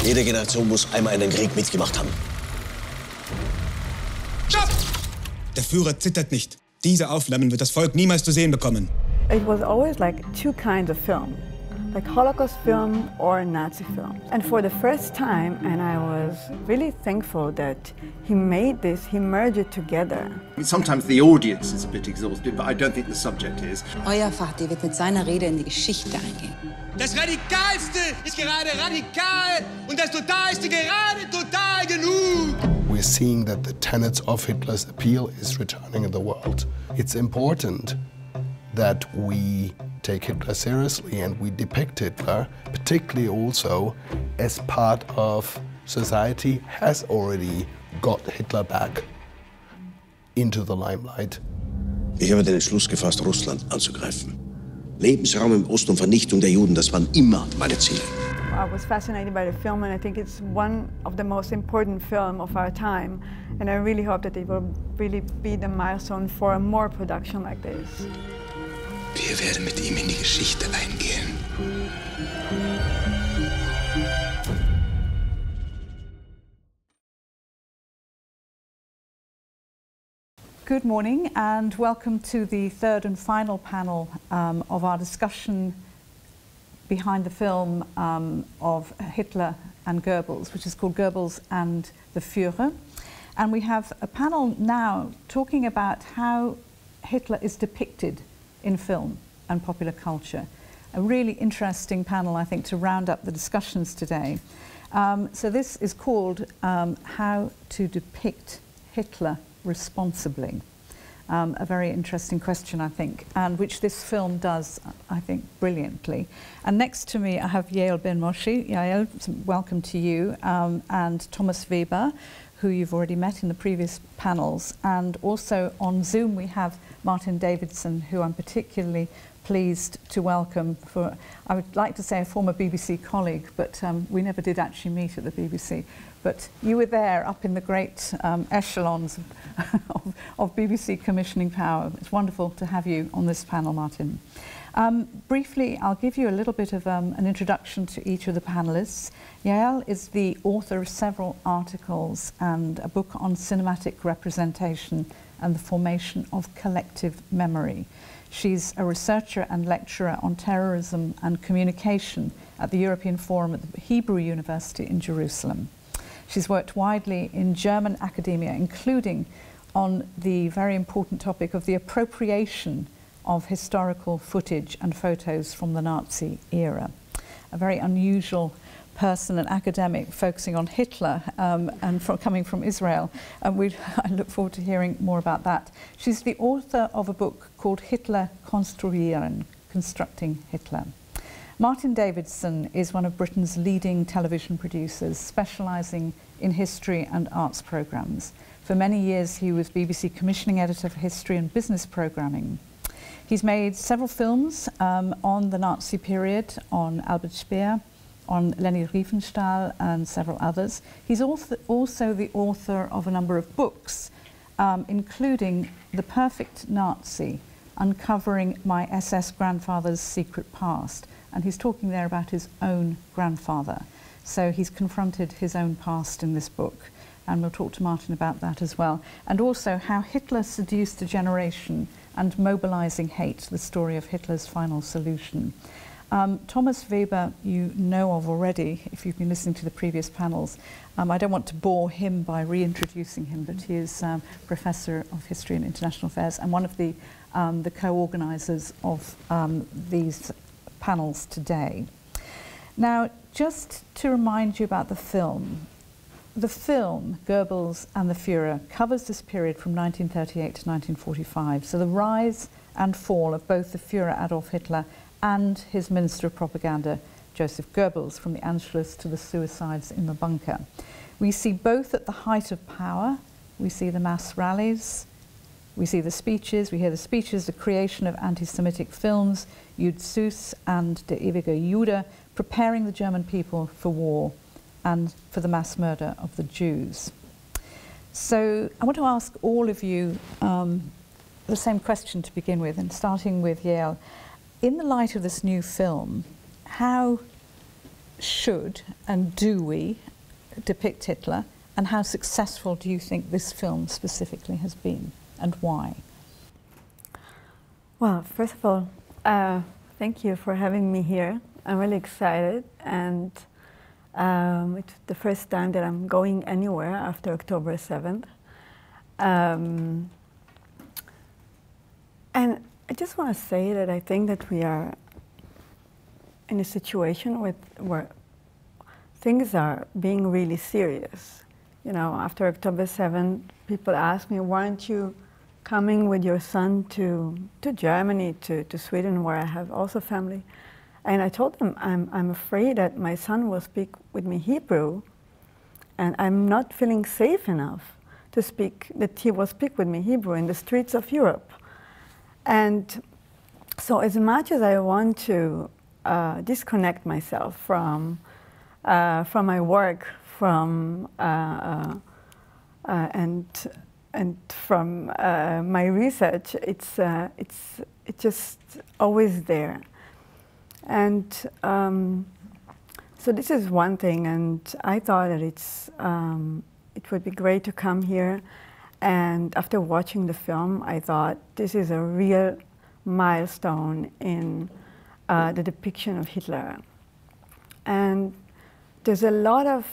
Jede Generation muss einmal einen Krieg mitgemacht haben. Stopp! Der Führer zittert nicht. Diese Aufnahmen wird das Volk niemals zu sehen bekommen. It was always like two kinds of film, like Holocaust film or Nazi film. And for the first time, and I was really thankful that he made this, he merged it together. Sometimes the audience is a bit exhausted, but I don't think the subject is. Euer Vater wird mit seiner Rede in die Geschichte eingehen. Das Radikalste ist gerade radikal und das Totalste gerade total genug. We're seeing that the tenets of Hitler's appeal is returning in the world. It's important that we take Hitler seriously and we depict Hitler, particularly also as part of society has already got Hitler back into the limelight. Ich habe den Entschluss gefasst, Russland anzugreifen. Lebensraum im Osten und Vernichtung der Juden, das waren immer meine Ziele. I was fascinated by the film, and I think it's one of the most important films of our time. And I really hope that it will really be the milestone for more production like this. Wir werden mit ihm in die Geschichte eingehen. Good morning and welcome to the third and final panel of our discussion behind the film of Hitler and Goebbels, which is called Goebbels and the Führer. And we have a panel now talking about how Hitler is depicted in film and popular culture. A really interesting panel, I think, to round up the discussions today. So this is called How to Depict Hitler Responsibly. A very interesting question, I think, and which this film does, I think, brilliantly. And next to me I have Yael Ben Moshe. Yael, welcome to you, and Thomas Weber, who you've already met in the previous panels. And also on Zoom we have Martin Davidson, who I'm particularly pleased to welcome for, I would like to say a former BBC colleague, but we never did actually meet at the BBC. But you were there up in the great echelons of BBC commissioning power. It's wonderful to have you on this panel, Martin. Briefly, I'll give you a little bit of an introduction to each of the panelists. Yael is the author of several articles and a book on cinematic representation and the formation of collective memory. She's a researcher and lecturer on terrorism and communication at the European Forum at the Hebrew University in Jerusalem. She's worked widely in German academia, including on the very important topic of the appropriation of historical footage and photos from the Nazi era. A very unusual person, an academic focusing on Hitler and coming from Israel. And I look forward to hearing more about that. She's the author of a book called Hitler konstruieren, Constructing Hitler. Martin Davidson is one of Britain's leading television producers, specialising in history and arts programmes. For many years he was BBC commissioning editor for history and business programming. He's made several films on the Nazi period, on Albert Speer, on Leni Riefenstahl and several others. He's also the author of a number of books, including The Perfect Nazi, Uncovering My SS Grandfather's Secret Past. And he's talking there about his own grandfather. So he's confronted his own past in this book. And we'll talk to Martin about that as well. And also how Hitler seduced a generation and mobilising hate, the story of Hitler's final solution. Thomas Weber you know of already, if you've been listening to the previous panels. I don't want to bore him by reintroducing him, but he is Professor of History and International Affairs and one of the co-organisers of these panels today. Now, just to remind you about the film, Goebbels and the Führer, covers this period from 1938 to 1945, so the rise and fall of both the Führer Adolf Hitler and his Minister of Propaganda, Joseph Goebbels, from the Anschluss to the suicides in the bunker. We see both at the height of power. We see the mass rallies, we see the speeches, we hear the speeches, the creation of anti-Semitic films, Jud Süß and Der ewige Jude, preparing the German people for war and for the mass murder of the Jews. So I want to ask all of you the same question to begin with, and starting with Yael. In the light of this new film, how should and do we depict Hitler, and how successful do you think this film specifically has been, and why? Well, first of all, thank you for having me here. I'm really excited, and it's the first time that I'm going anywhere after October 7th. And I just want to say that I think that we are in a situation where things are being really serious. You know, after October 7th, people ask me, why aren't you coming with your son to Germany, to Sweden, where I have also family? And I told them, I'm afraid that my son will speak with me Hebrew, and I'm not feeling safe enough to speak, that he will speak with me Hebrew in the streets of Europe. And so as much as I want to disconnect myself from my work, from and from my research, it's just always there. And so this is one thing, and I thought that it would be great to come here. And after watching the film, I thought this is a real milestone in the depiction of Hitler. And there's a lot of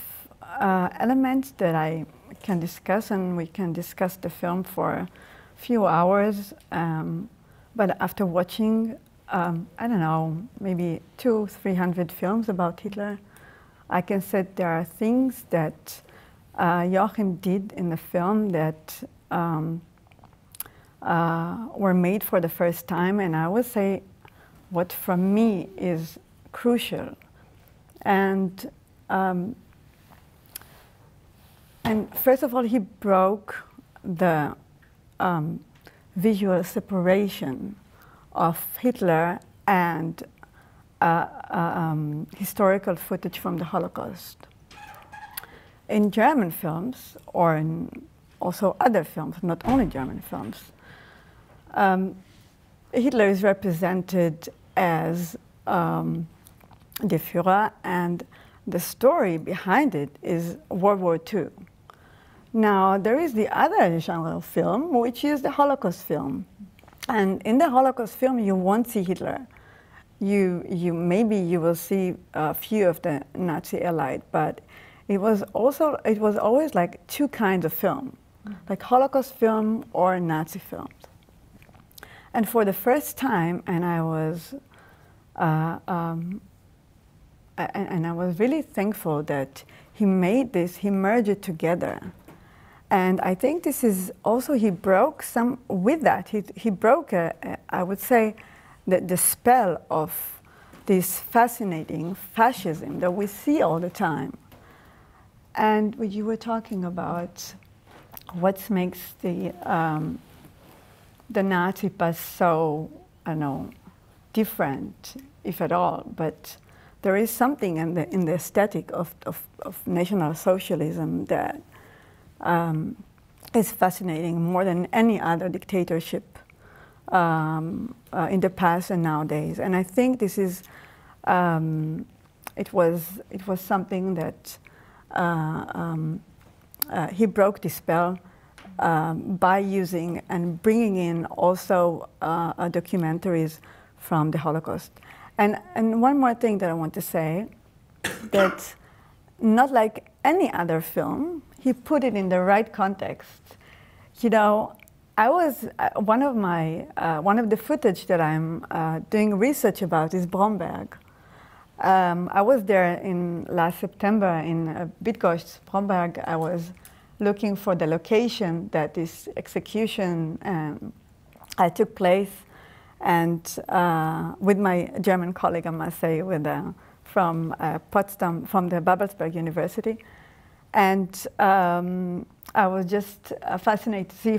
elements that I can discuss, and we can discuss the film for a few hours. But after watching, I don't know, maybe 200-300 films about Hitler, I can say there are things that Joachim did in the film that were made for the first time, and I would say what for me is crucial. And first of all, he broke the visual separation of Hitler and historical footage from the Holocaust. In German films, or in also other films, not only German films, Hitler is represented as the Führer, and the story behind it is World War II. Now, there is the other genre of film, which is the Holocaust film. And in the Holocaust film, you won't see Hitler. Maybe you will see a few of the Nazi allied, but it was always like two kinds of film, like Holocaust film or Nazi films. And for the first time, and I was really thankful that he made this, he merged it together. And I think this is also, he broke some, with that, he broke, I would say, the spell of this fascinating fascism that we see all the time. And when you were talking about what makes the Nazi past so, I don't know, different, if at all, but there is something in the aesthetic of National Socialism that is fascinating more than any other dictatorship in the past and nowadays. And I think this is, it was something that he broke the spell by using and bringing in also documentaries from the Holocaust. And one more thing that I want to say, that not like any other film, he put it in the right context. You know, I was, one of the footage that I'm doing research about is Bromberg. I was there in last September in Bydgoszcz, Bromberg. I was looking for the location that this execution took place, and with my German colleague, I must say, from Potsdam, from the Babelsberg University. And I was just fascinated to see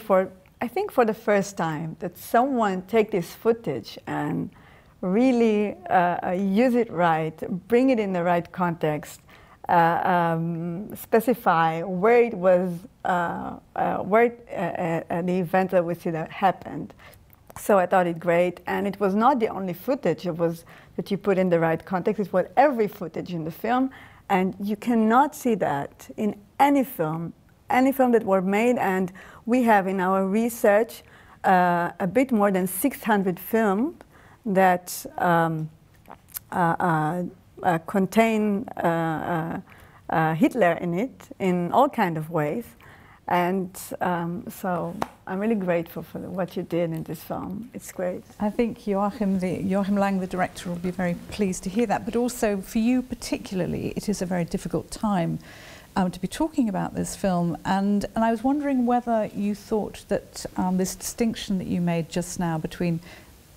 I think for the first time, that someone take this footage and really use it right, bring it in the right context, specify where it was, where the event that we see that happened. So I thought it great, and it was not the only footage. It was that you put in the right context. It's what every footage in the film, and you cannot see that in any film that were made. And we have in our research a bit more than 600 films that contain Hitler in it in all kinds of ways. And so I'm really grateful for what you did in this film. It's great. I think Joachim Lang, the director, will be very pleased to hear that. But also for you particularly, it is a very difficult time to be talking about this film. And I was wondering whether you thought that this distinction that you made just now between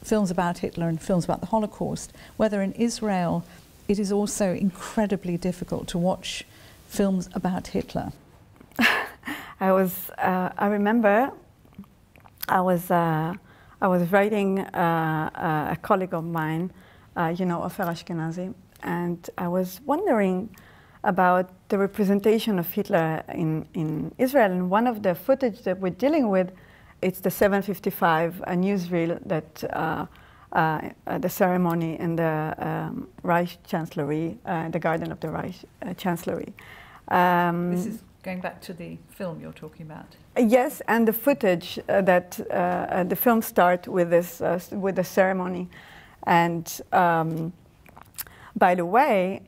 films about Hitler and films about the Holocaust, whether in Israel it is also incredibly difficult to watch films about Hitler. I remember I was writing a colleague of mine, you know, Ofer Ashkenazi, and I was wondering about the representation of Hitler in Israel. And one of the footage that we're dealing with, it's the 7:55 newsreel that the ceremony in the Reich Chancellery, the garden of the Reich Chancellery. This is going back to the film you're talking about. Yes, and the footage that the film starts with this with the ceremony, and by the way,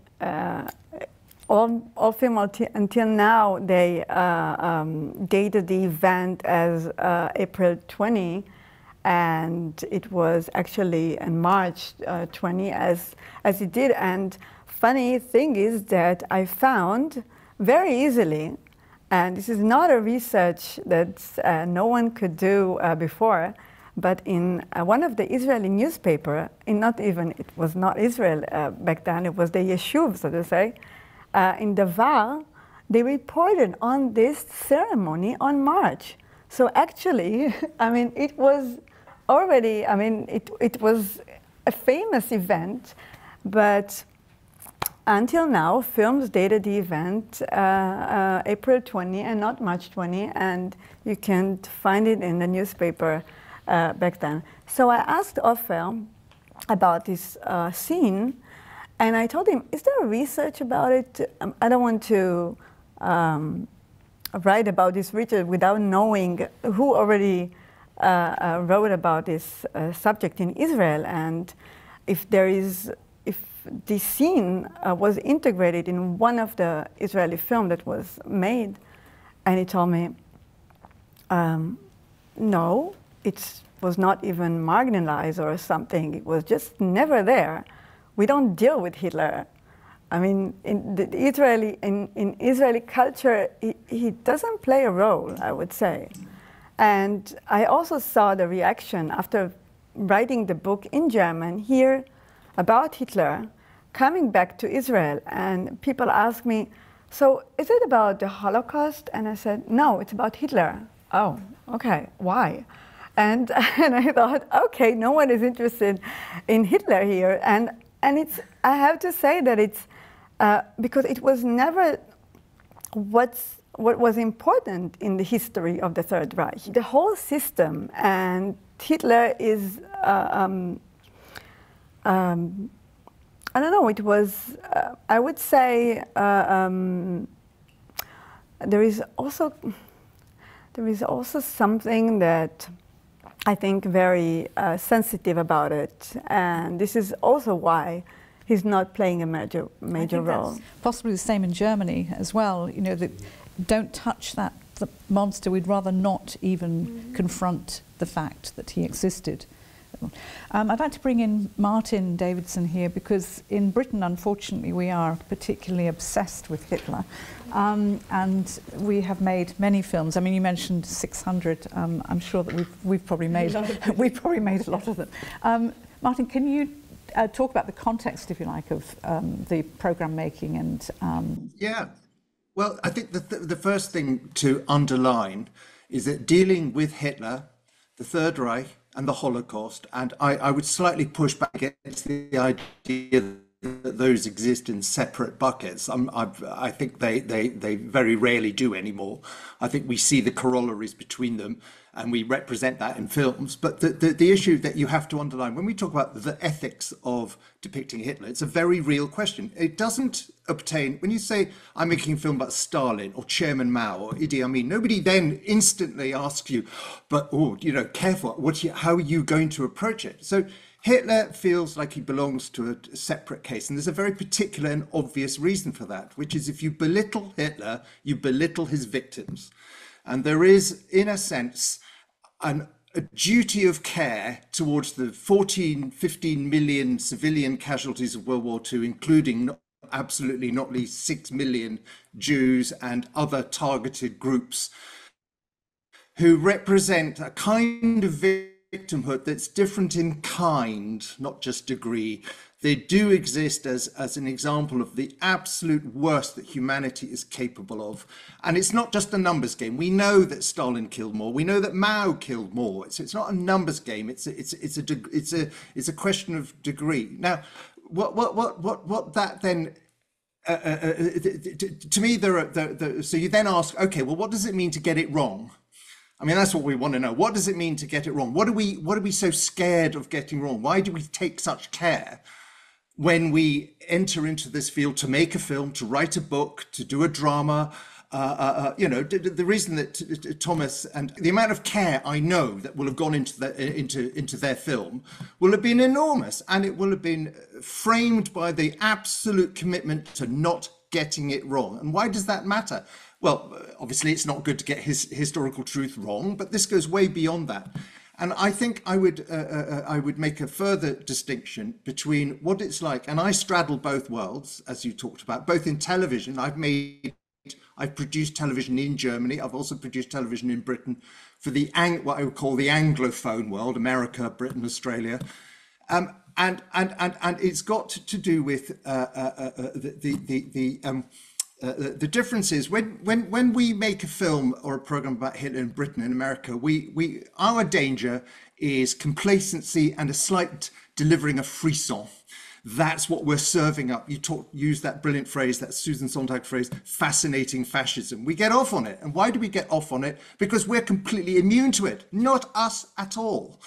all film until now they dated the event as April 20, and it was actually in March 20 as it did. And funny thing is that I found very easily, and this is not a research that no one could do before, but in one of the Israeli newspaper, it was not Israel back then, it was the Yeshuv, so to say, in Davar, they reported on this ceremony on March. So actually, I mean, it was already, I mean, it was a famous event, but until now, films dated the event April 20 and not March 20, and you can find it in the newspaper back then. So I asked Ofer about this scene, and I told him, is there a research about it? I don't want to write about this research without knowing who already wrote about this subject in Israel, and if the scene was integrated in one of the Israeli films that was made. And he told me, no, it was not even marginalized or something. It was just never there. We don't deal with Hitler. I mean, in Israeli culture, he doesn't play a role, I would say. And I also saw the reaction after writing the book in German here about Hitler, coming back to Israel, and people ask me, so is it about the Holocaust? And I said, no, it's about Hitler. Oh, okay, why? And I thought, okay, no one is interested in Hitler here. And it's, I have to say that it's, because it was never what was important in the history of the Third Reich. The whole system, and Hitler is, I don't know, it was, I would say, there is also something that I think very sensitive about it, and this is also why he's not playing a major role. That's possibly the same in Germany as well. You know, that don't touch the monster. We'd rather not even confront the fact that he existed. I'd like to bring in Martin Davidson here, because in Britain, unfortunately, we are particularly obsessed with Hitler, and we have made many films. I mean, you mentioned 600. I'm sure that we've probably made a lot of them. Martin, can you talk about the context, if you like, of the program making and? Yeah, well, I think the first thing to underline is that dealing with Hitler, the Third Reich, and the Holocaust, and I would slightly push back against the idea that those exist in separate buckets. I think they very rarely do anymore. I think we see the corollaries between them and we represent that in films. But the issue that you have to underline when we talk about the ethics of depicting Hitler, it's a very real question. It doesn't obtain, when you say, I'm making a film about Stalin or Chairman Mao or Idi Amin, nobody then instantly asks you, but, oh, you know, careful, how are you going to approach it? So Hitler feels like he belongs to a separate case. And there's a very particular and obvious reason for that, which is if you belittle Hitler, you belittle his victims. And there is, in a sense, a duty of care towards the 15 million civilian casualties of World War II, including absolutely not least 6 million Jews and other targeted groups who represent a kind of victimhood that's different in kind, not just degree. They do exist as an example of the absolute worst that humanity is capable of. And it's not just a numbers game. We know that Stalin killed more. We know that Mao killed more. It's not a numbers game. It's a question of degree. Now, what that then to me, so you then ask, okay, well, what does it mean to get it wrong? I mean, that's what we want to know. What does it mean to get it wrong? What are we so scared of getting wrong? Why do we take such care when we enter into this field to make a film, to write a book, to do a drama? You know, the reason that Thomas and the amount of care I know that will have gone into their film will have been enormous, and it will have been framed by the absolute commitment to not getting it wrong. And why does that matter? Well, obviously, it's not good to get historical truth wrong, but this goes way beyond that. And I think I would make a further distinction between what it's like, and I straddle both worlds, as you talked about, both in television. I've produced television in Germany. I've also produced television in Britain for what I would call the Anglophone world, America, Britain, Australia. And it's got to do with the difference is when we make a film or a program about Hitler in Britain and America, our danger is complacency and a slight delivering a frisson. That's what we're serving up. Use that brilliant phrase, that Susan Sontag phrase, fascinating fascism. We get off on it. And why do we get off on it? Because we're completely immune to it. Not us at all.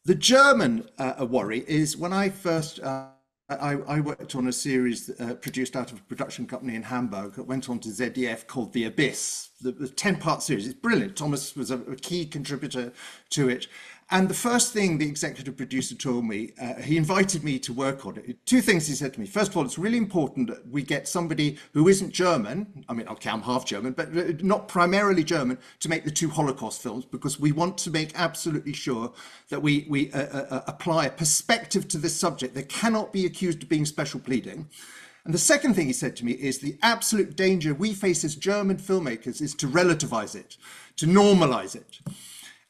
The German worry is when I first, I worked on a series produced out of a production company in Hamburg that went on to ZDF called The Abyss, the 10-part series. It's brilliant. Thomas was a key contributor to it. And the first thing the executive producer told me, he invited me to work on it. Two things he said to me. First of all, it's really important that we get somebody who isn't German. I mean, okay, I'm half German, but not primarily German, to make the two Holocaust films, because we want to make absolutely sure that we apply a perspective to this subject that cannot be accused of being special pleading. And the second thing he said to me is the absolute danger we face as German filmmakers is to relativize it, to normalize it.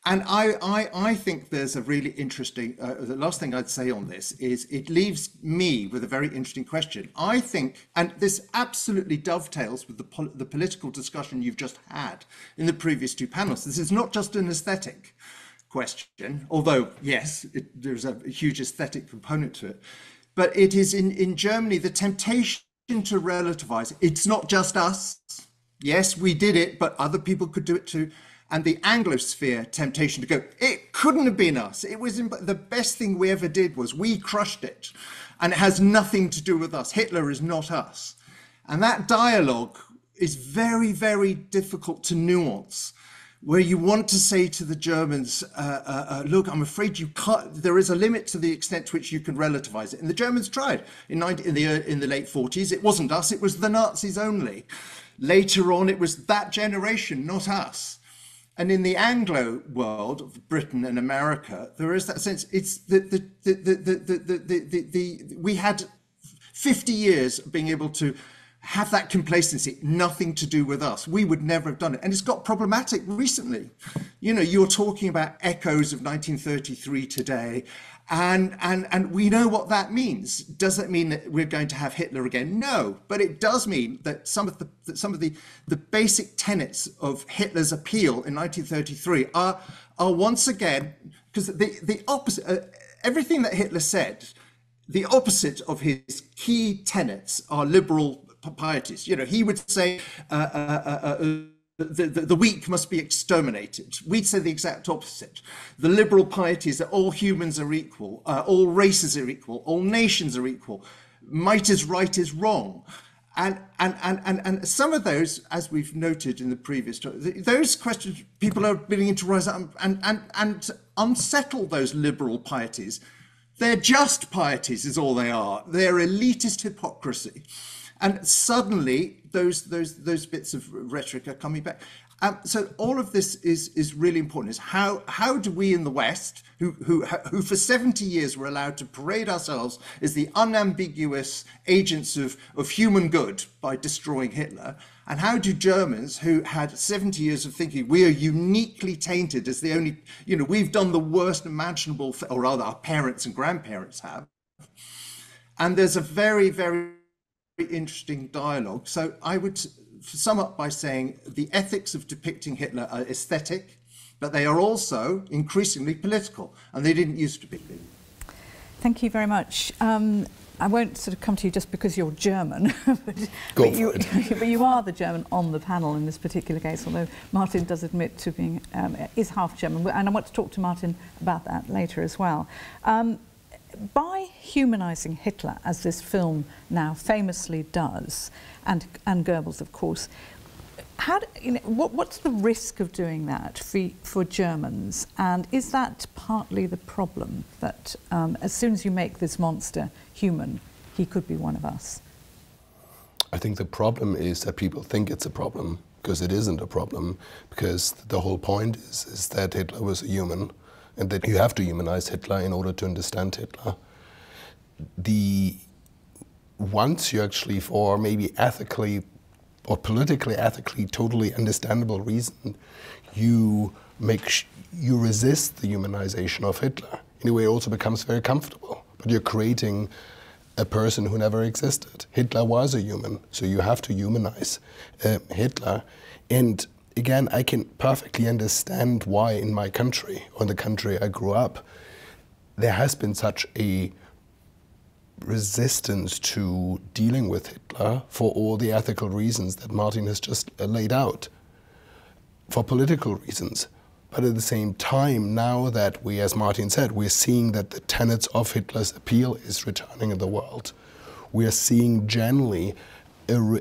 And I think there's a really interesting, the last thing I'd say on this is it leaves me with a very interesting question. I think, and this absolutely dovetails with the political discussion you've just had in the previous two panels. This is not just an aesthetic question, although, yes, there's a huge aesthetic component to it. But it is in Germany, the temptation to relativize. It's not just us. Yes, we did it, but other people could do it too. And the Anglosphere temptation to go, it couldn't have been us. It was the best thing we ever did was we crushed it. And it has nothing to do with us. Hitler is not us. And that dialogue is very, very difficult to nuance, where you want to say to the Germans, look, I'm afraid you can't, there is a limit to the extent to which you can relativize it. And the Germans tried in the late 40s. It wasn't us, it was the Nazis only. Later on, it was that generation, not us. And in the Anglo world of Britain and America, there is that sense. It's we had 50 years of being able to have that complacency, nothing to do with us. We would never have done it. And it's got problematic recently. You know, you're talking about echoes of 1933 today. And we know what that means. Does it mean that we're going to have Hitler again? No, but it does mean that some of the basic tenets of Hitler's appeal in 1933 are once again, because the opposite, everything that Hitler said the opposite of his key tenets are liberal pieties. You know, he would say the weak must be exterminated. We'd say the exact opposite. The liberal piety is that all humans are equal, all races are equal, all nations are equal. Might is right is wrong. And some of those, as we've noted in the previous talk, those questions, people are beginning to rise up and unsettle those liberal pieties. They're just pieties is all they are. They're elitist hypocrisy. And suddenly those bits of rhetoric are coming back. So all of this is really important. Is how do we in the West, who for 70 years were allowed to parade ourselves as the unambiguous agents of human good by destroying Hitler, and how do Germans, who had 70 years of thinking we are uniquely tainted as the only, you know, we've done the worst imaginable, or rather our parents and grandparents have, and there's a very, very interesting dialogue. So I would sum up by saying the ethics of depicting Hitler are aesthetic, but they are also increasingly political, and they didn't used to be. Thank you very much. I won't sort of come to you just because you're German, but you are the German on the panel in this particular case, although Martin does admit to being, is half German, and I want to talk to Martin about that later as well. By humanising Hitler, as this film now famously does, and Goebbels, of course, what's the risk of doing that for Germans? And is that partly the problem, that as soon as you make this monster human, he could be one of us? I think the problem is that people think it's a problem, because it isn't a problem, because the whole point is that Hitler was a human, and that you have to humanize Hitler in order to understand Hitler. Once you actually, for maybe ethically or politically ethically totally understandable reason, you resist the humanization of Hitler. In a way, it also becomes very comfortable, but you're creating a person who never existed. Hitler was a human, so you have to humanize Hitler. And again, I can perfectly understand why in my country, or in the country I grew up, there has been such a resistance to dealing with Hitler for all the ethical reasons that Martin has just laid out, for political reasons. But at the same time, now that we, as Martin said, we're seeing that the tenets of Hitler's appeal is returning in the world. We're seeing generally a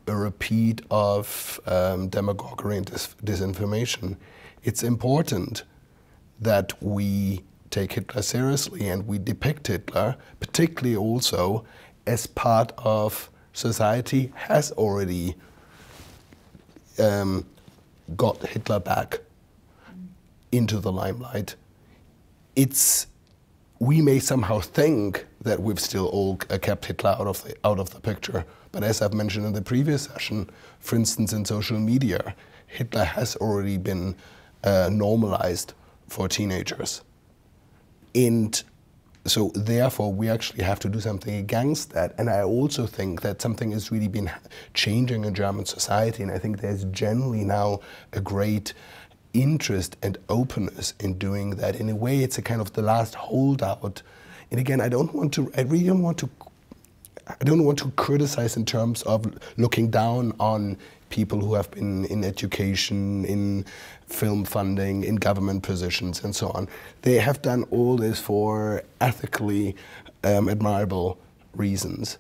repeat of demagoguery and disinformation. It's important that we take Hitler seriously and we depict Hitler, particularly also as part of society has already got Hitler back into the limelight. We may somehow think that we've still all kept Hitler out of the picture, but as I've mentioned in the previous session, for instance in social media, Hitler has already been normalized for teenagers. And so therefore we actually have to do something against that. And I also think that something has really been changing in German society, and I think there's generally now a great interest and openness in doing that. In a way, it's a kind of the last holdout. And again, I don't want to criticize in terms of looking down on people who have been in education, in film funding, in government positions, and so on. They have done all this for ethically admirable reasons.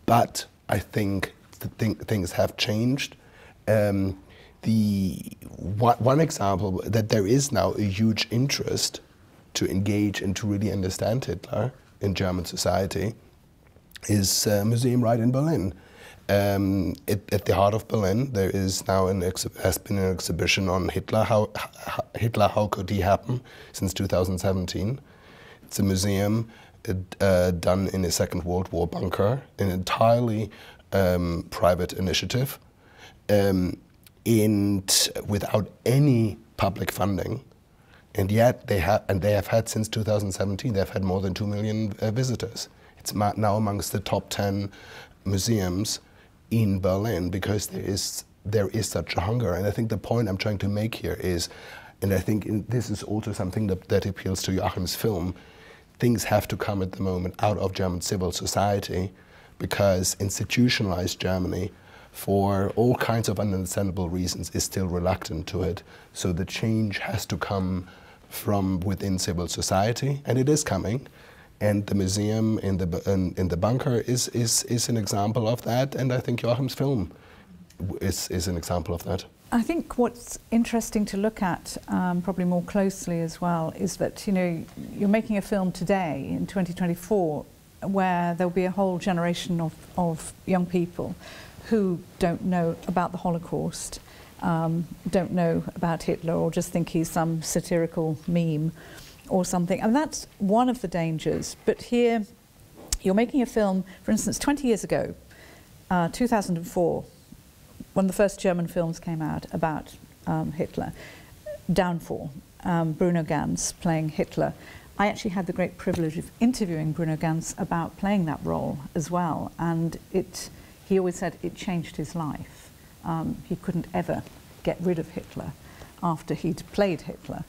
But I think things have changed. One example that there is now a huge interest to engage and to really understand Hitler in German society is a museum right in Berlin. At the heart of Berlin, there is now has been an exhibition on Hitler. How could he happen? Since 2017, it's a museum done in a Second World War bunker, an entirely private initiative, and without any public funding. And yet they have had since 2017. They've had more than 2 million visitors. It's now amongst the top 10 museums in Berlin because there is such a hunger. And I think the point I'm trying to make here is, and I think this is also something that appeals to Joachim's film, things have to come at the moment out of German civil society, because institutionalized Germany, for all kinds of understandable reasons, is still reluctant to it. So the change has to come from within civil society, and it is coming. And the museum in the bunker is an example of that, and I think Joachim's film is an example of that. I think what's interesting to look at, probably more closely as well, is that, you know, you're making a film today in 2024 where there'll be a whole generation of young people who don't know about the Holocaust, don't know about Hitler, or just think he's some satirical meme or something. And that's one of the dangers. But here, you're making a film, for instance, 20 years ago, 2004, when the first German films came out about Hitler, Downfall, Bruno Ganz playing Hitler. I actually had the great privilege of interviewing Bruno Ganz about playing that role as well, and he always said it changed his life. He couldn't ever get rid of Hitler after he'd played Hitler.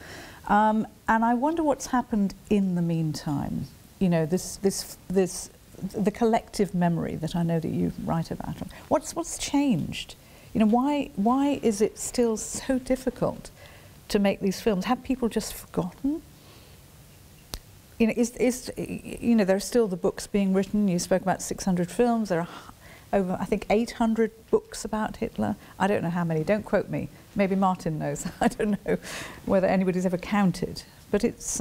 And I wonder what's happened in the meantime. You know, the collective memory that I know that you write about. What's changed? You know, why is it still so difficult to make these films? Have people just forgotten? You know, there are still the books being written. You spoke about 600 films. There are over, I think, 800 books about Hitler. I don't know how many. Don't quote me. Maybe Martin knows. I don't know whether anybody's ever counted. But it's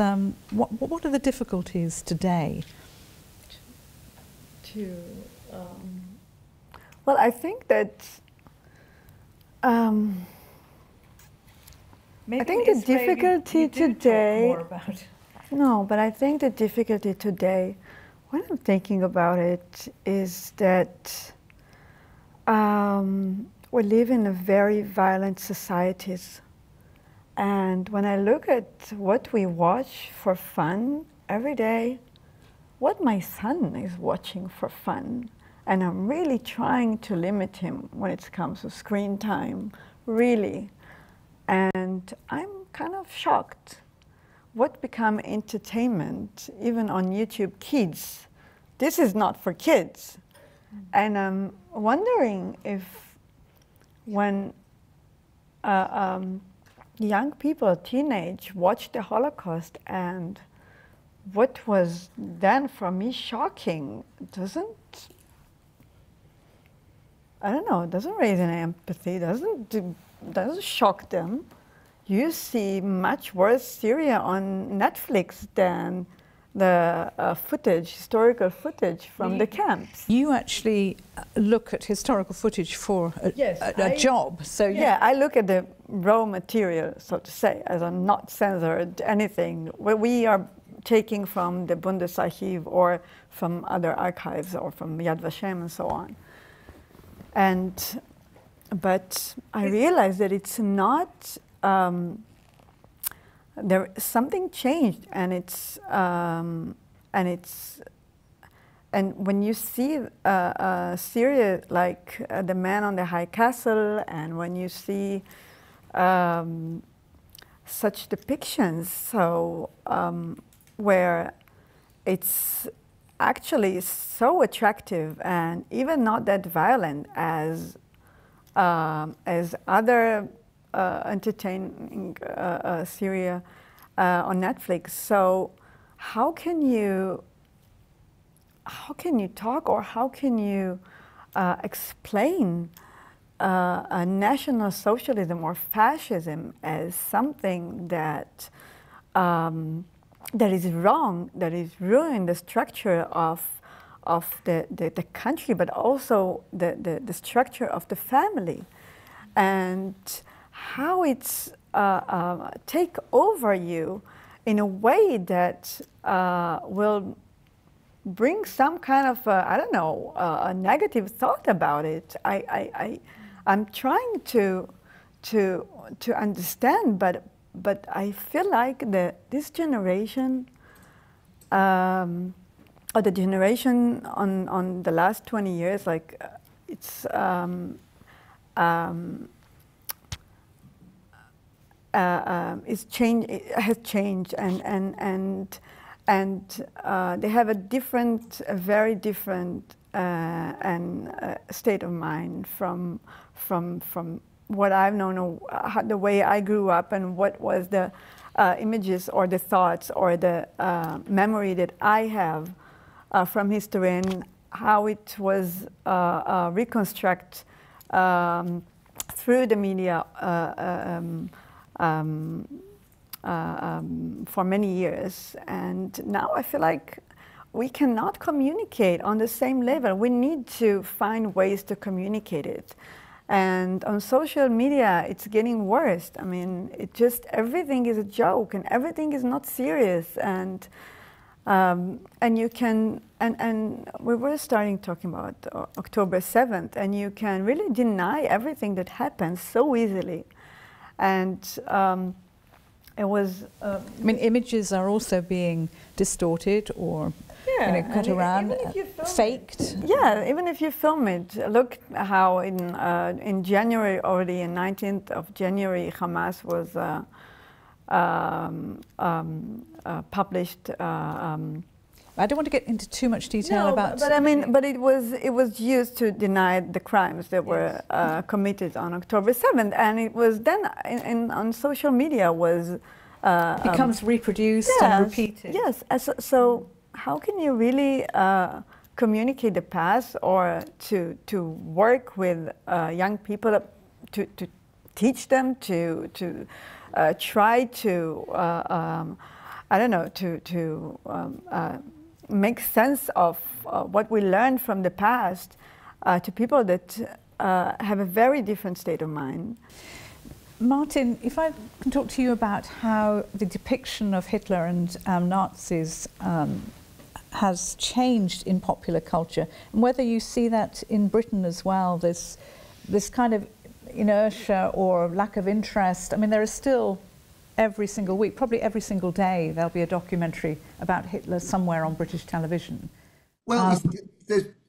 what are the difficulties today? Well, I think that I think the difficulty today. No, but I think the difficulty today, when I'm thinking about it, is that we live in a very violent societies. And when I look at what we watch for fun every day, what my son is watching for fun, and I'm really trying to limit him when it comes to screen time, really. And I'm kind of shocked. What become entertainment, even on YouTube Kids, this is not for kids. And I'm wondering if when young people, teenage, watch the Holocaust, and what was then for me shocking doesn't raise any empathy, doesn't shock them. You see much worse Syria on Netflix than the historical footage from the camps. You actually look at historical footage for a job. So yeah, I look at the raw material, so to say, as I'm not censored anything. We are taking from the Bundesarchiv or from other archives or from Yad Vashem and so on. But I realize that it's not. Something changed, and when you see Syria, like the man on the high castle, and when you see such depictions, so where it's actually so attractive and even not that violent as other entertaining Syria on Netflix. So how can you talk, or how can you explain national socialism or fascism as something that is wrong, that is ruining the structure of the country, but also the structure of the family, and how it's take over you in a way that will bring some kind of a negative thought about it. I'm trying to understand, but I feel like this generation, or the generation on the last 20 years, like it's has changed, and and they have a very different state of mind from what I've known, or the way I grew up, and what was the images or the thoughts or the memory that I have from history, and how it was reconstructed through the media for many years. And now I feel like we cannot communicate on the same level. We need to find ways to communicate it. And on social media, it's getting worse. I mean, everything is a joke, and everything is not serious. And you can, and we were starting talking about October 7th, and you can really deny everything that happens so easily. And it was... I mean, images are also being distorted or cut around, faked. Yeah, even if you film it. Look how in January, already in 19th of January, Hamas was published. I don't want to get into too much detail about. But I mean, but it was used to deny the crimes that were committed on October 7th, and it was then on social media was becomes reproduced and repeated. Yes, so how can you really communicate the past, or to work with young people to teach them to try to I don't know, to make sense of what we learned from the past to people that have a very different state of mind. Martin, if I can talk to you about how the depiction of Hitler and Nazis has changed in popular culture, and whether you see that in Britain as well, this kind of inertia or lack of interest. I mean, there is still every single week, probably every single day, there'll be a documentary about Hitler somewhere on British television. Well,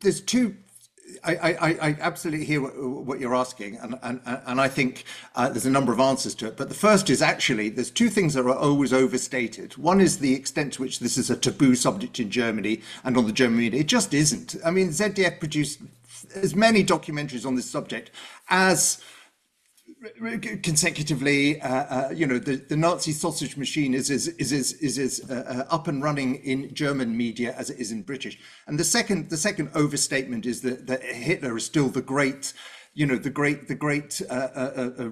there's two. I absolutely hear what you're asking, and I think there's a number of answers to it. But the first is actually there's two things that are always overstated. One is the extent to which this is a taboo subject in Germany and on the German media. It just isn't. I mean, ZDF produced as many documentaries on this subject as consecutively, the Nazi sausage machine is as up and running in German media as it is in British. And the second overstatement is that Hitler is still the great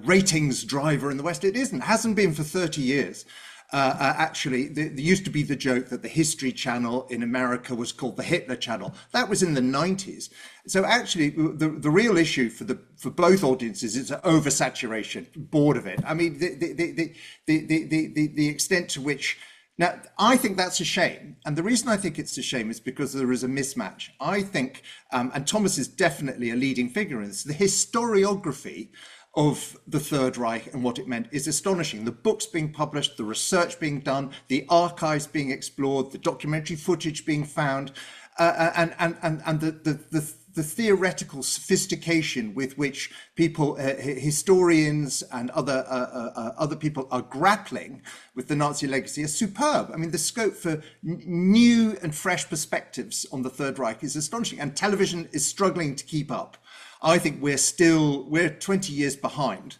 ratings driver in the West. It isn't. It hasn't been for 30 years. Actually, there used to be the joke that the History Channel in America was called the Hitler Channel. That was in the 90s. So actually, the real issue for both audiences is oversaturation, bored of it. I mean, the extent to which. Now, I think that's a shame. And the reason I think it's a shame is because there is a mismatch. I think, and Thomas is definitely a leading figure in this, the historiography of the Third Reich and what it meant is astonishing. The books being published, the research being done, the archives being explored, the documentary footage being found, and the theoretical sophistication with which people, historians and other people are grappling with the Nazi legacy is superb. I mean, the scope for new and fresh perspectives on the Third Reich is astonishing, and television is struggling to keep up. I think we're 20 years behind.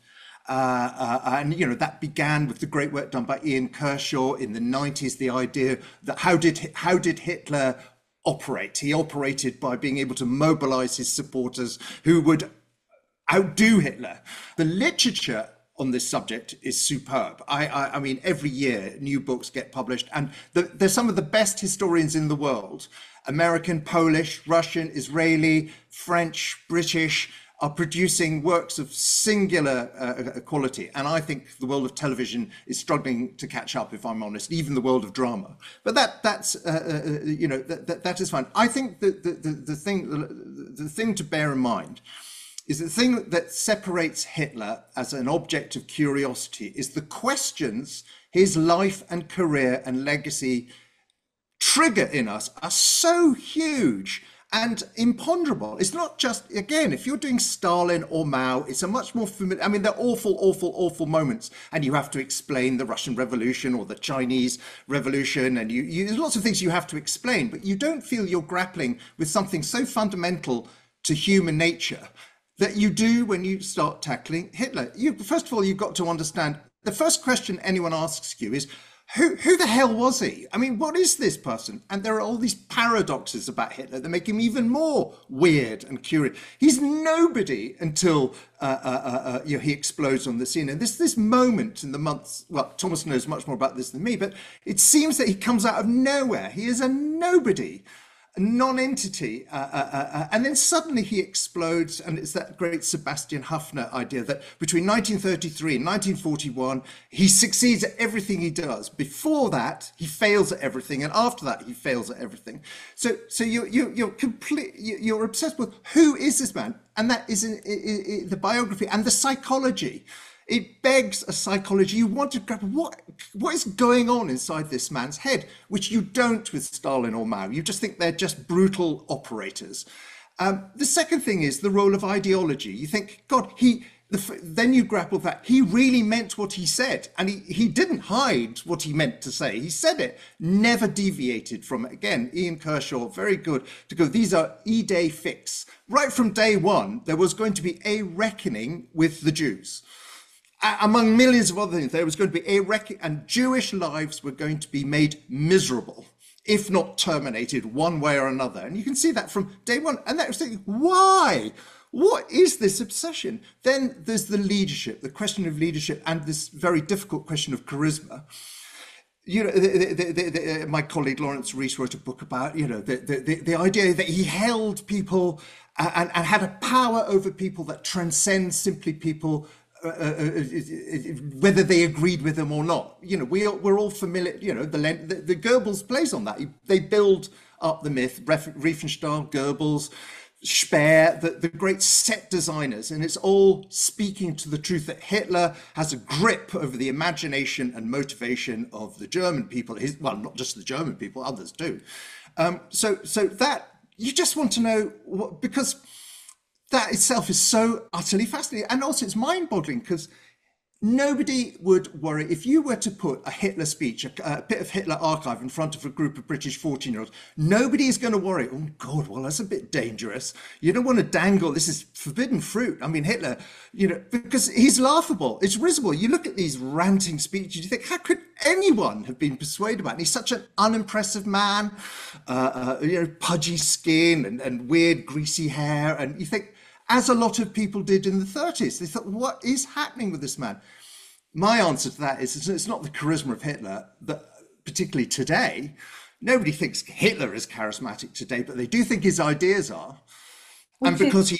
And that began with the great work done by Ian Kershaw in the 90s, the idea that how did Hitler operate? He operated by being able to mobilize his supporters who would outdo Hitler. The literature on this subject is superb. I mean, every year new books get published, and there's some of the best historians in the world. American, Polish, Russian, Israeli, French, British are producing works of singular quality. And I think the world of television is struggling to catch up, if I'm honest, even the world of drama. But that is fine. I think that the thing to bear in mind is the thing that separates Hitler as an object of curiosity is the questions his life and career and legacy trigger in us are so huge and imponderable. It's not just, again, if you're doing Stalin or Mao, it's a much more familiar, I mean, they're awful, awful, awful moments, and you have to explain the Russian Revolution or the Chinese Revolution, and there's lots of things you have to explain, but you don't feel you're grappling with something so fundamental to human nature that you do when you start tackling Hitler. First of all, you've got to understand, the first question anyone asks you is, who the hell was he? I mean, what is this person? And there are all these paradoxes about Hitler that make him even more weird and curious. He's nobody until he explodes on the scene. And this moment in the months, well, Thomas knows much more about this than me, but it seems that he comes out of nowhere. He is a nobody, a non-entity, and then suddenly he explodes, and it's that great Sebastian Haffner idea that between 1933 and 1941 he succeeds at everything he does. Before that he fails at everything, and after that he fails at everything. So you're obsessed with who is this man, and that is in the biography and the psychology. It begs a psychology. You want to grab what is going on inside this man's head, which you don't with Stalin or Mao. You just think they're just brutal operators. The second thing is the role of ideology. You think, God, then you grapple with that. He really meant what he said, and he didn't hide what he meant to say. He said it, never deviated from it. Again, Ian Kershaw, very good to go, these are idée fixe. Right from day one, there was going to be a reckoning with the Jews. Among millions of other things, there was going to be a reckoning, and Jewish lives were going to be made miserable, if not terminated one way or another. And you can see that from day one. And that was thinking, why? What is this obsession? Then there's the leadership, the question of leadership, and this very difficult question of charisma. You know, my colleague Lawrence Rees wrote a book about, you know, the idea that he held people and had a power over people that transcends simply people, whether they agreed with him or not. You know, we're all familiar, you know, the Goebbels plays on that. They build up the myth, Riefenstahl, Goebbels, Speer, the great set designers, and it's all speaking to the truth that Hitler has a grip over the imagination and motivation of the German people, well, not just the German people, others too. So that, you just want to know, because that itself is so utterly fascinating, and also it's mind-boggling, because nobody would worry if you were to put a Hitler speech, a bit of Hitler archive in front of a group of British 14-year-olds. Nobody is going to worry, oh God, well, that's a bit dangerous. You don't want to dangle, this is forbidden fruit. I mean, Hitler, you know, because he's laughable, it's risible. You look at these ranting speeches, you think, how could anyone have been persuaded about it? And he's such an unimpressive man, you know, pudgy skin and weird greasy hair, and you think, as a lot of people did in the 30s. They thought, what is happening with this man? My answer to that is it's not the charisma of Hitler, but particularly today. Nobody thinks Hitler is charismatic today, but they do think his ideas are. And because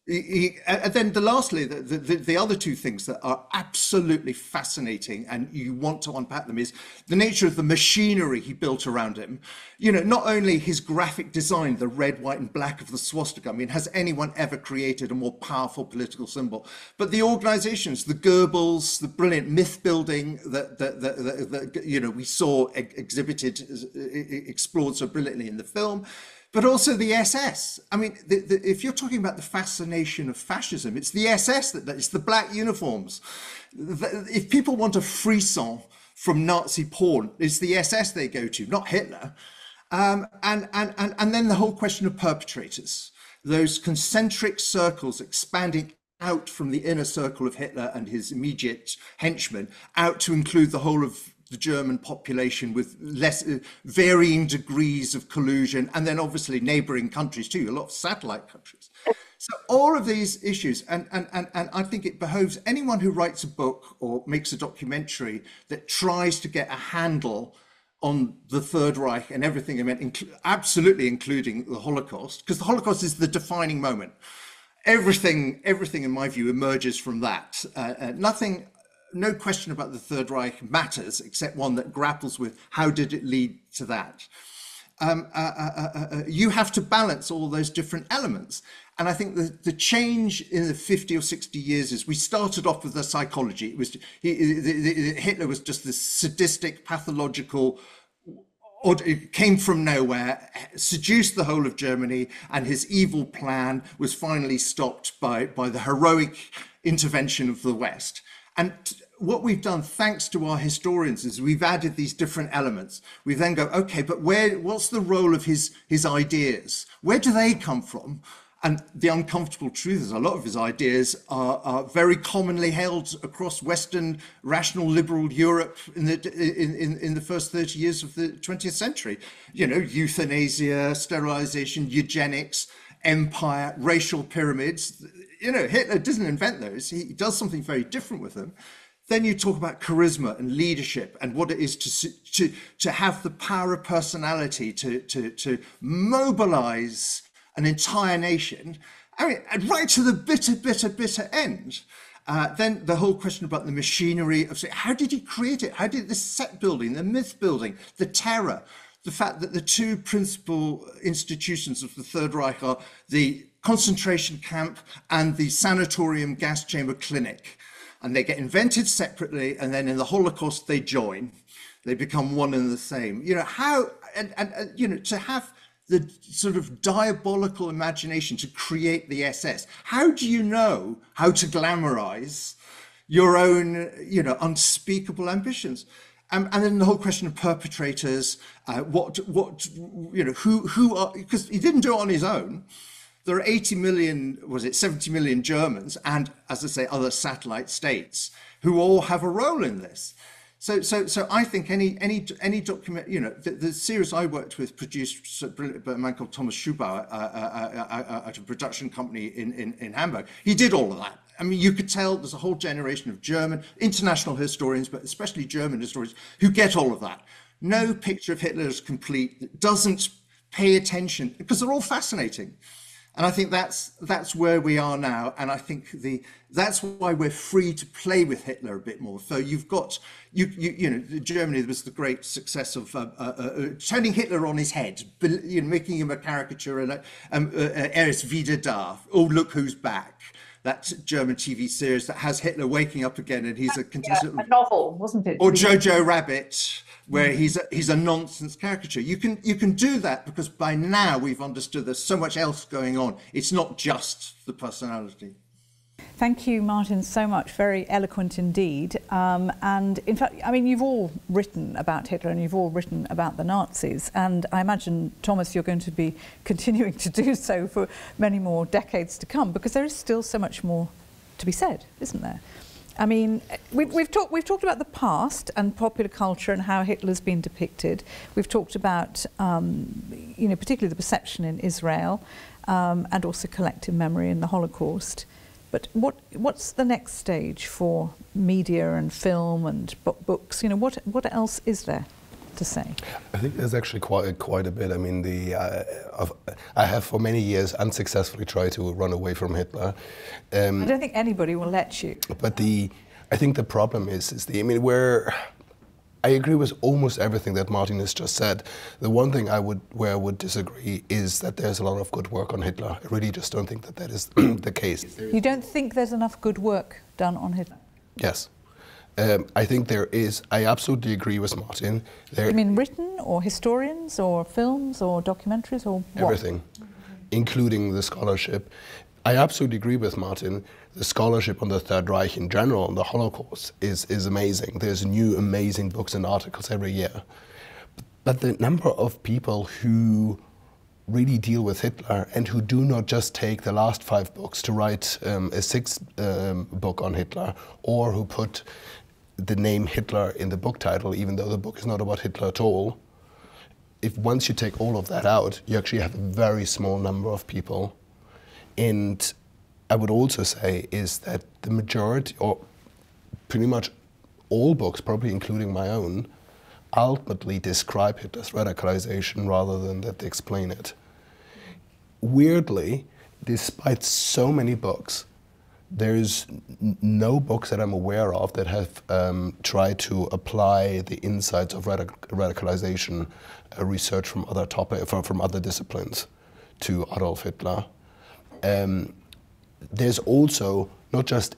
and then lastly, the other two things that are absolutely fascinating, and you want to unpack them, is the nature of the machinery he built around him. You know, not only his graphic design, the red, white and black of the swastika. I mean, has anyone ever created a more powerful political symbol? But the organizations, the Goebbels, the brilliant myth building that you know, we saw exhibited, explored so brilliantly in the film. But also the SS. I mean, if you're talking about the fascination of fascism, it's the SS, it's the black uniforms. If people want a frisson from Nazi porn, it's the SS they go to, not Hitler. And then the whole question of perpetrators, those concentric circles expanding out from the inner circle of Hitler and his immediate henchmen, out to include the whole of the German population with varying degrees of collusion, and then obviously neighboring countries too, a lot of satellite countries. So all of these issues, and I think it behoves anyone who writes a book or makes a documentary that tries to get a handle on the Third Reich and everything it meant, absolutely including the Holocaust, because the Holocaust is the defining moment. Everything in my view emerges from that. No question about the Third Reich matters, except one that grapples with how did it lead to that. You have to balance all those different elements. And I think the change in the 50 or 60 years is we started off with the psychology. It was Hitler was just this sadistic, pathological, or it came from nowhere, seduced the whole of Germany, and his evil plan was finally stopped by the heroic intervention of the West. And what we've done, thanks to our historians, is we've added these different elements. We then go, okay, but what's the role of his ideas? Where do they come from? And the uncomfortable truth is a lot of his ideas are very commonly held across Western rational liberal Europe in the first 30 years of the 20th century. You know, euthanasia, sterilization, eugenics, empire, racial pyramids. You know, Hitler doesn't invent those. He does something very different with them. Then you talk about charisma and leadership and what it is to have the power of personality, to mobilize an entire nation. I mean, and right to the bitter end. Then the whole question about the machinery of, how did he create it? How did the set building, the myth building, the terror, the fact that the two principal institutions of the Third Reich are the concentration camp and the sanatorium gas chamber clinic. And they get invented separately, and then in the Holocaust they join. They become one and the same. You know, how, and you know, to have the sort of diabolical imagination to create the SS. How do you know how to glamorize your own, you know, unspeakable ambitions? And then the whole question of perpetrators, you know, who are, because he didn't do it on his own. There are 80 million, 70 million Germans, and as I say, other satellite states who all have a role in this. So I think any document, you know, the series I worked with produced by a man called Thomas Schubauer at a production company in Hamburg. He did all of that. I mean, you could tell there's a whole generation of German, international historians, but especially German historians, who get all of that. No picture of Hitler is complete, doesn't pay attention, because they're all fascinating. And I think that's where we are now, and I think that's why we're free to play with Hitler a bit more. So you've got you know, Germany was the great success of turning Hitler on his head, you know, making him a caricature, and ist wieder da. Oh, look who's back! That German TV series that has Hitler waking up again, and he's a novel, wasn't it? Or Jojo Rabbit, where he's a nonsense caricature. You can do that because by now we've understood there's so much else going on. It's not just the personality. Thank you, Martin, so much. Very eloquent indeed. And in fact, I mean, you've all written about Hitler and you've all written about the Nazis. And I imagine, Thomas, you're going to be continuing to do so for many more decades to come, because there is still so much more to be said, isn't there? I mean, we've talked about the past and popular culture and how Hitler's been depicted. We've talked about, you know, particularly the perception in Israel and also collective memory in the Holocaust. But what's the next stage for media and film and books? You know, what else is there to say? I think there's actually quite a bit. I mean, I have for many years unsuccessfully tried to run away from Hitler. I don't think anybody will let you. But I think the problem is I mean, I agree with almost everything that Martin has just said. The one thing where I would disagree is that there's a lot of good work on Hitler. I really just don't think that is the case. You don't think there's enough good work done on Hitler? Yes. I think there is. I absolutely agree with Martin. You mean written, or historians, or films, or documentaries, or what? Everything, including the scholarship. I absolutely agree with Martin. The scholarship on the Third Reich in general, on the Holocaust, is amazing. There's new amazing books and articles every year. But the number of people who really deal with Hitler and who do not just take the last 5 books to write a 6th book on Hitler, or who put the name Hitler in the book title, even though the book is not about Hitler at all, if once you take all of that out, you actually have a very small number of people. And I would also say is that the majority, or pretty much all books, probably including my own, ultimately describe Hitler's radicalization rather than that they explain it. Weirdly, despite so many books, there's no books that I'm aware of that have tried to apply the insights of radicalization research from other from other disciplines to Adolf Hitler. There's also not just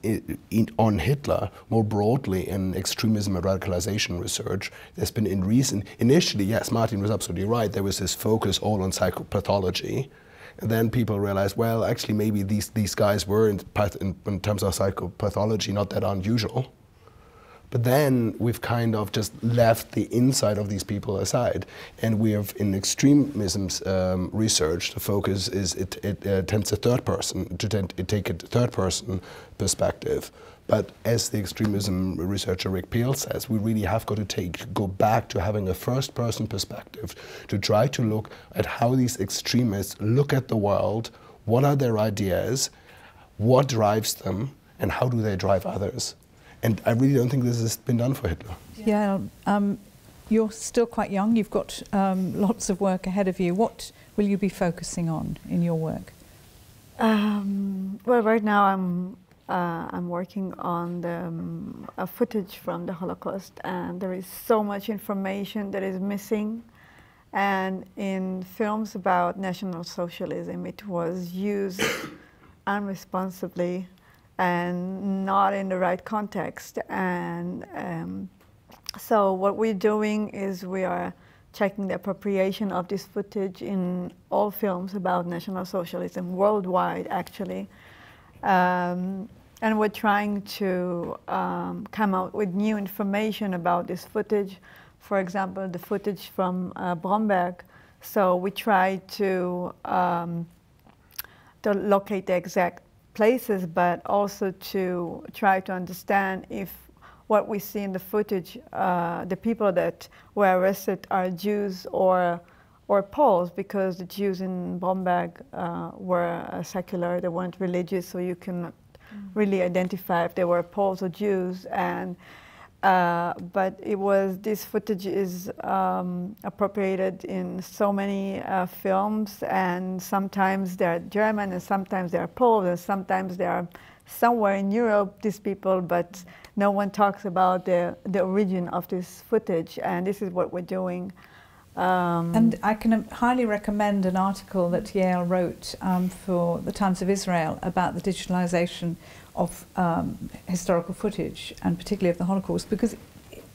on Hitler, more broadly in extremism and radicalization research. There's been initially, yes, Martin was absolutely right, there was this focus all on psychopathology. And then people realized, well, actually maybe these guys were, in terms of psychopathology, not that unusual. But then we've kind of just left the inside of these people aside. And we have, in extremism's research, the focus is it attempts a third person, to take a third person perspective. But as the extremism researcher Rick Peel says, we really have got to go back to having a first person perspective to try to look at how these extremists look at the world, what are their ideas, what drives them, and how do they drive others. And I really don't think this has been done for Hitler. Yeah, you're still quite young. You've got lots of work ahead of you. What will you be focusing on in your work? Well, right now I'm working on the footage from the Holocaust, and there is so much information that is missing. And in films about National Socialism, it was used unresponsibly and not in the right context. And so what we're doing is we are checking the appropriation of this footage in all films about National Socialism, worldwide actually. And we're trying to come out with new information about this footage. For example, the footage from Bromberg. So we try to locate the exact places, but also to try to understand if what we see in the footage, the people that were arrested are Jews or Poles, because the Jews in Bromberg were secular, they weren't religious, so you cannot really identify if they were Poles or Jews. And but this footage is appropriated in so many films, and sometimes they're German, and sometimes they're Poles, and sometimes they are somewhere in Europe, these people, but no one talks about the origin of this footage, and this is what we're doing. And I can highly recommend an article that Yael wrote for the Times of Israel about the digitalization of historical footage, and particularly of the Holocaust, because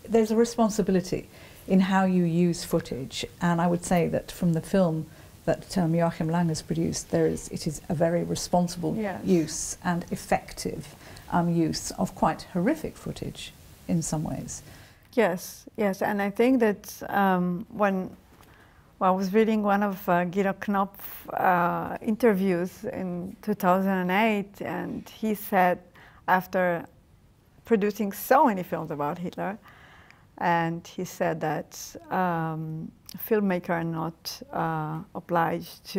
there's a responsibility in how you use footage. And I would say that from the film that Joachim Lang has produced, it is a very responsible use and effective use of quite horrific footage in some ways. Yes, yes, and I think that when I was reading one of Guido Knopf's interviews in 2008, and he said, after producing so many films about Hitler, and he said that filmmakers are not obliged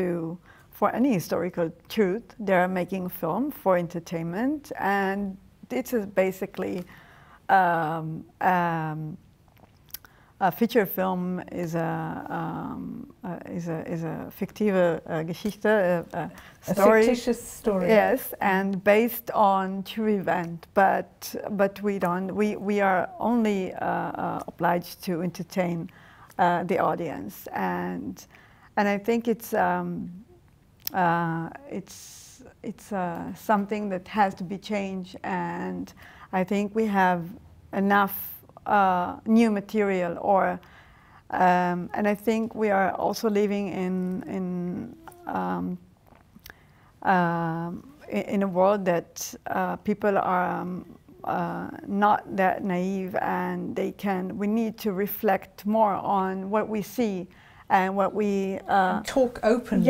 for any historical truth. They're making film for entertainment, and this is basically a feature film is a fictive Geschichte, a story. A fictitious story. Yes, and based on true event. But we are only obliged to entertain the audience, and I think it's something that has to be changed, and I think we have enough new material, and I think we are also living in a world that people are not that naive, and we need to reflect more on what we see and what we and talk openly.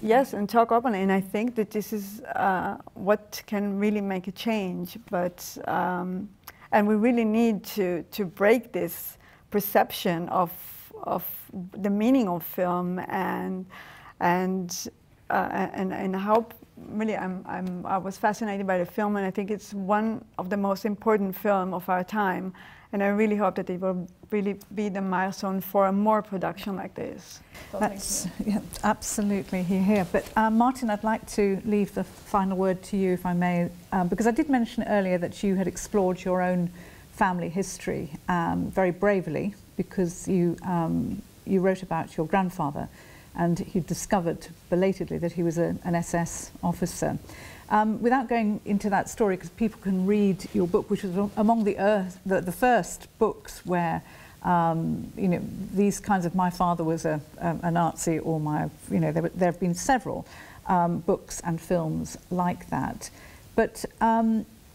Yes, and talk openly. And I think that this is what can really make a change. But and we really need to break this perception of the meaning of film, and how really I was fascinated by the film, and I think it's one of the most important film of our time, and I really hope that it will really be the milestone for more production like this. So that's absolutely here. But Martin, I'd like to leave the final word to you, if I may, because I did mention earlier that you had explored your own family history very bravely, because you wrote about your grandfather, and you discovered belatedly that he was an SS officer. Without going into that story, because people can read your book, which was among the first books where you know, these kinds of, my father was a Nazi, or my, you know, there have been several books and films like that. But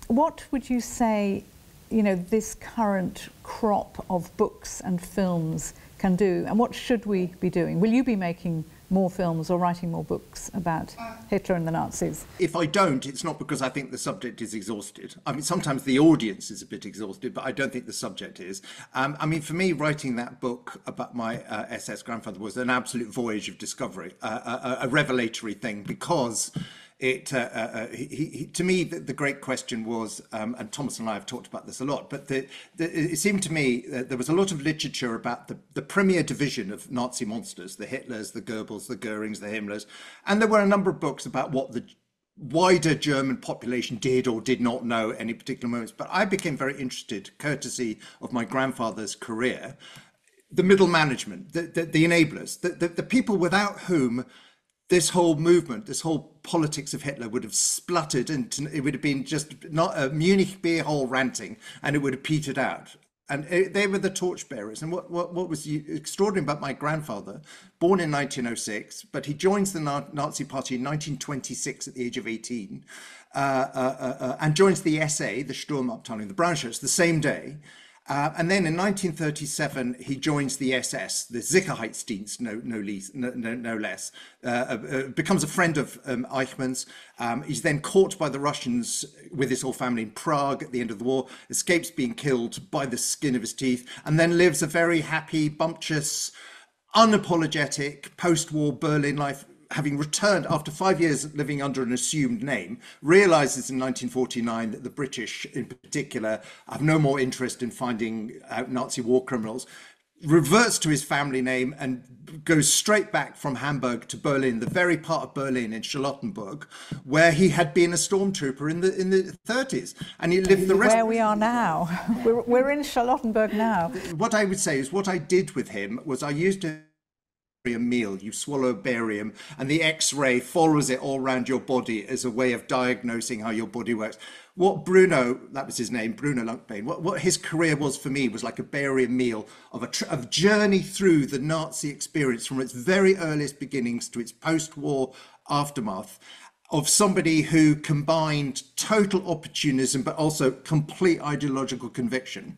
what would you say, you know, this current crop of books and films can do, and what should we be doing? Will you be making more films or writing more books about Hitler and the Nazis? If I don't, it's not because I think the subject is exhausted. I mean, sometimes the audience is a bit exhausted, but I don't think the subject is. I mean, for me, writing that book about my SS grandfather was an absolute voyage of discovery, a revelatory thing, because it, to me, the great question was, and Thomas and I have talked about this a lot, but it seemed to me that there was a lot of literature about the premier division of Nazi monsters, the Hitlers, the Goebbels, the Goerings, the Himmlers, and there were a number of books about what the wider German population did or did not know at any particular moments. But I became very interested, courtesy of my grandfather's career, the middle management, the enablers, the people without whom this whole movement, this whole politics of Hitler would have spluttered, and it would have been just not a Munich beer hole ranting, and it would have petered out. And they were the torchbearers. And what was extraordinary about my grandfather, born in 1906, but he joins the Nazi Party in 1926 at the age of 18, and joins the SA, the Sturmabteilung, the Brown Shirts, the same day. And then in 1937, he joins the SS, the Sicherheitsdienst, no less, becomes a friend of Eichmann's. He's then caught by the Russians with his whole family in Prague at the end of the war, escapes being killed by the skin of his teeth, and then lives a very happy, bumptious, unapologetic post-war Berlin life, having returned after 5 years living under an assumed name, realizes in 1949 that the British in particular have no more interest in finding out Nazi war criminals, reverts to his family name and goes straight back from Hamburg to Berlin, the very part of Berlin in Charlottenburg, where he had been a stormtrooper in the 30s. And he lived the rest... Where we are now. We're in Charlottenburg now. What I would say is what I did with him was I used a meal. You swallow a barium and the X-ray follows it all around your body as a way of diagnosing how your body works. What Bruno, that was his name, Bruno Lunkbein, what his career was for me was like a barium meal of a journey through the Nazi experience from its very earliest beginnings to its post-war aftermath, of somebody who combined total opportunism but also complete ideological conviction.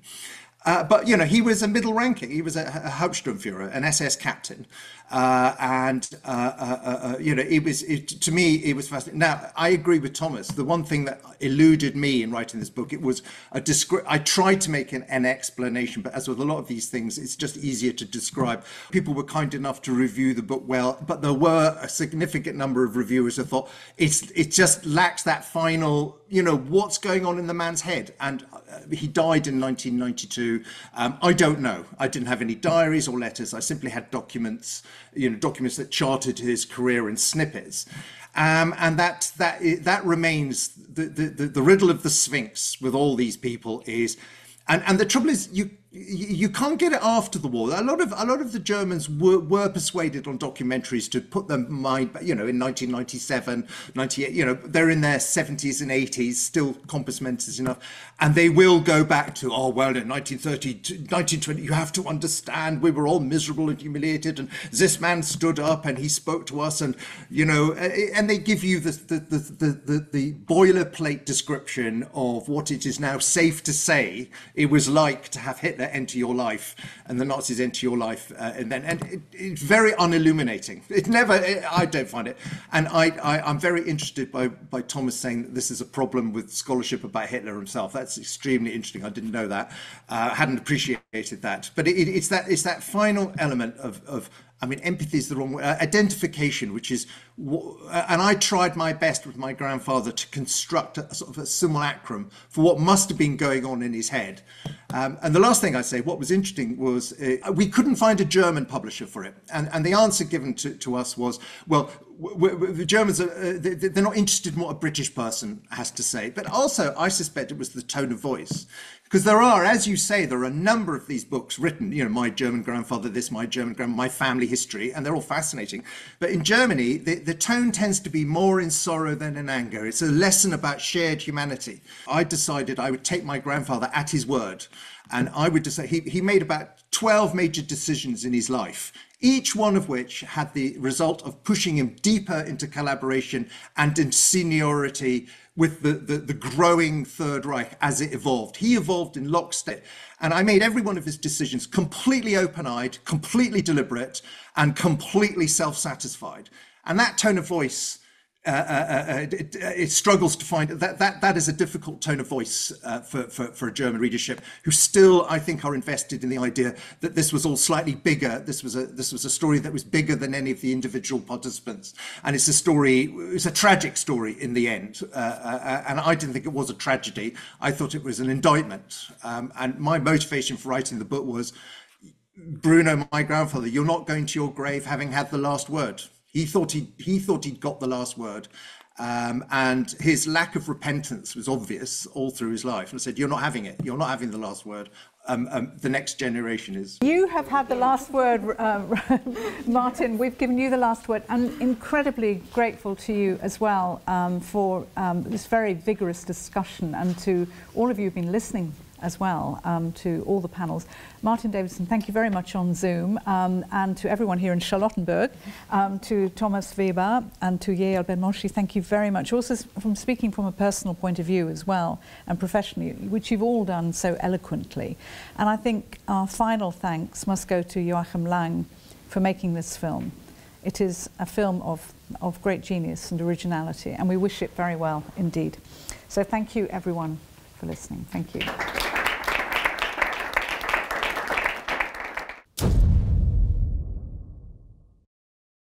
But, you know, he was a middle ranking. He was a Hauptsturmführer, an SS captain. You know, to me, it was fascinating. Now, I agree with Thomas. The one thing that eluded me in writing this book, it was I tried to make an explanation, but as with a lot of these things, it's just easier to describe. People were kind enough to review the book well, but there were a significant number of reviewers who thought it just lacks that final, you know, what's going on in the man's head. And he died in 1992. I don't know. I didn't have any diaries or letters. I simply had documents, you know, documents that charted his career in snippets. And that remains the riddle of the Sphinx with all these people is, and the trouble is you can't get it after the war. A lot of the Germans were persuaded on documentaries to put their mind, you know, in 1997, 98, you know, they're in their 70s and 80s, still compos mentis enough, and they will go back to, oh, well, in 1930, 1920, you have to understand, we were all miserable and humiliated, and this man stood up and he spoke to us, and, you know, and they give you the boilerplate description of what it is now safe to say it was like to have Hitler enter your life and the Nazis enter your life, and it's very unilluminating. I don't find it, and I'm very interested by Thomas saying that this is a problem with scholarship about Hitler himself. That's extremely interesting. I didn't know that, hadn't appreciated that, but it's that final element of I mean, empathy is the wrong word, identification, which is, and I tried my best with my grandfather to construct a sort of a simulacrum for what must have been going on in his head. And the last thing I say, what was interesting was we couldn't find a German publisher for it. And the answer given to us was, well, the Germans, they're not interested in what a British person has to say. But also, I suspect it was the tone of voice. Because there are, as you say, there are a number of these books written, you know, my German grandfather, this, my German grandma, my family history, and they're all fascinating. But in Germany, the tone tends to be more in sorrow than in anger. It's a lesson about shared humanity. I decided I would take my grandfather at his word, and I would decide, he made about 12 major decisions in his life, each one of which had the result of pushing him deeper into collaboration and into seniority with the growing Third Reich as it evolved. He evolved in lockstep, and I made every one of his decisions completely open-eyed, completely deliberate, and completely self-satisfied. And that tone of voice, it struggles to find that is a difficult tone of voice for a German readership, who still, I think, are invested in the idea that this was all slightly bigger. This was a story that was bigger than any of the individual participants, and it's a tragic story in the end. And I didn't think it was a tragedy. I thought it was an indictment. And my motivation for writing the book was, Bruno, my grandfather, you're not going to your grave having had the last word. He thought he'd got the last word, and his lack of repentance was obvious all through his life. And I said, "You're not having it. You're not having the last word. The next generation is." You have had the last word, Martin. We've given you the last word, and incredibly grateful to you as well for this very vigorous discussion, and to all of you who've been listening as well, to all the panels. Martin Davidson, thank you very much on Zoom, and to everyone here in Charlottenburg, to Thomas Weber and to Yael Ben Moshe, thank you very much. Also from speaking from a personal point of view as well, and professionally, which you've all done so eloquently. And I think our final thanks must go to Joachim Lang for making this film. It is a film of great genius and originality, and we wish it very well indeed. So thank you everyone for listening. Thank you.